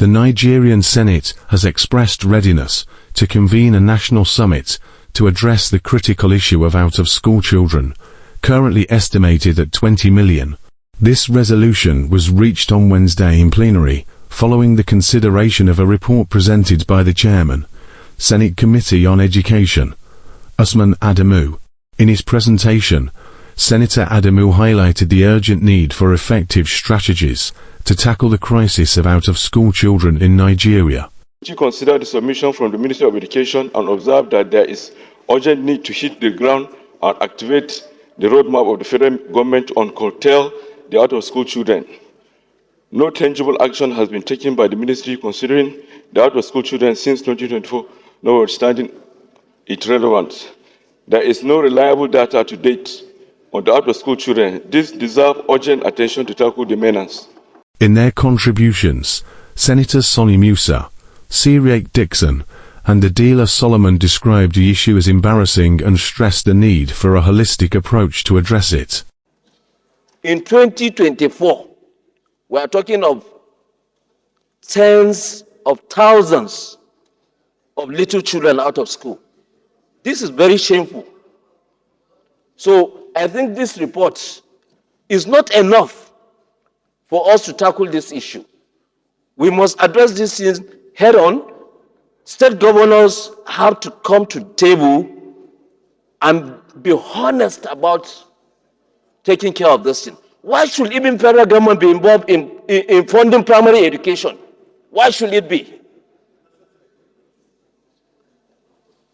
The Nigerian Senate has expressed readiness to convene a national summit to address the critical issue of out-of-school children, currently estimated at 20 million. This resolution was reached on Wednesday in plenary, following the consideration of a report presented by the chairman, Senate Committee on Education, Usman Adamu. In his presentation, Senator Adamu highlighted the urgent need for effective strategies to tackle the crisis of out-of-school children in Nigeria. To consider the submission from the Ministry of Education and observe that there is urgent need to hit the ground and activate the roadmap of the federal government on curtail the out-of-school children. No tangible action has been taken by the ministry considering the out-of-school children since 2024, notwithstanding its relevance. There is no reliable data to date on the out-of-school children. This deserves urgent attention to tackle the menace. In their contributions, Senators Sonny Musa, Siriake Dixon, and Adila Solomon described the issue as embarrassing and stressed the need for a holistic approach to address it. In 2024, we are talking of tens of thousands of little children out of school. This is very shameful. So I think this report is not enough for us to tackle this issue. We must address this thing head on. State governors have to come to the table and be honest about taking care of this thing. Why should even federal government be involved in funding primary education? Why should it be?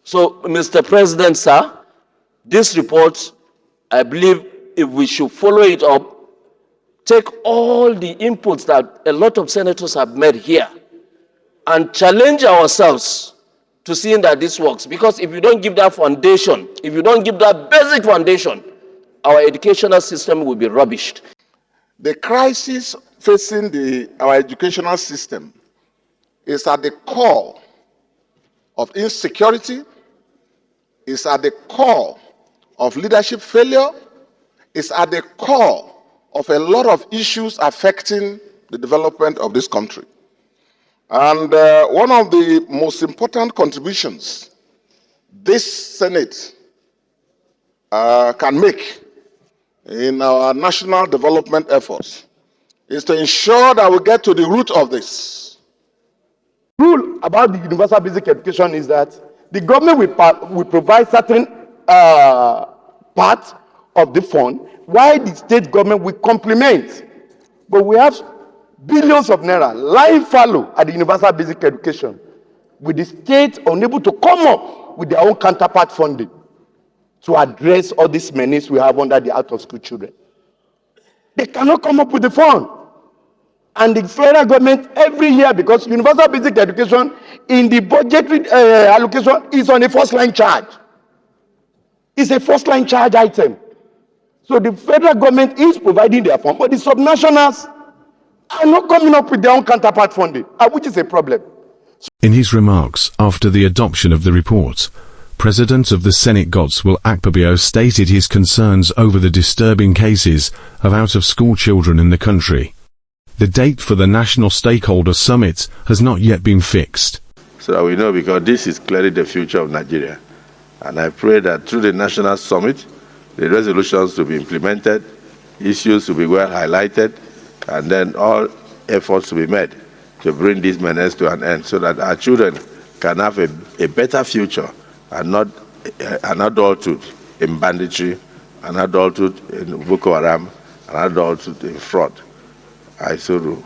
So, Mr. President, sir, this report, I believe if we should follow it up, take all the inputs that a lot of senators have made here and challenge ourselves to seeing that this works. Because if you don't give that foundation, if you don't give that basic foundation, our educational system will be rubbished. The crisis facing our educational system is at the core of insecurity, is at the core of leadership failure, is at the core of a lot of issues affecting the development of this country. And one of the most important contributions this Senate can make in our national development efforts is to ensure that we get to the root of this. Rule about the universal basic education is that the government will provide certain part of the fund, while the state government will complement. But we have billions of naira lying fallow at the universal basic education, with the state unable to come up with their own counterpart funding to address all these menace we have under the out-of-school children. They cannot come up with the fund. And the federal government every year, because universal basic education in the budgetary allocation is on a first-line charge. It's a first-line charge item. So the federal government is providing their fund, but the subnationals are not coming up with their own counterpart funding, which is a problem. In his remarks after the adoption of the report, President of the Senate Godswill Akpabio stated his concerns over the disturbing cases of out-of-school children in the country. The date for the National Stakeholder Summit has not yet been fixed. So that we know, because this is clearly the future of Nigeria. And I pray that through the National Summit, the resolutions will be implemented, issues will be well highlighted, and then all efforts will be made to bring this menace to an end so that our children can have a better future and not an adulthood in banditry, an adulthood in Boko Haram, an adulthood in fraud. I so do.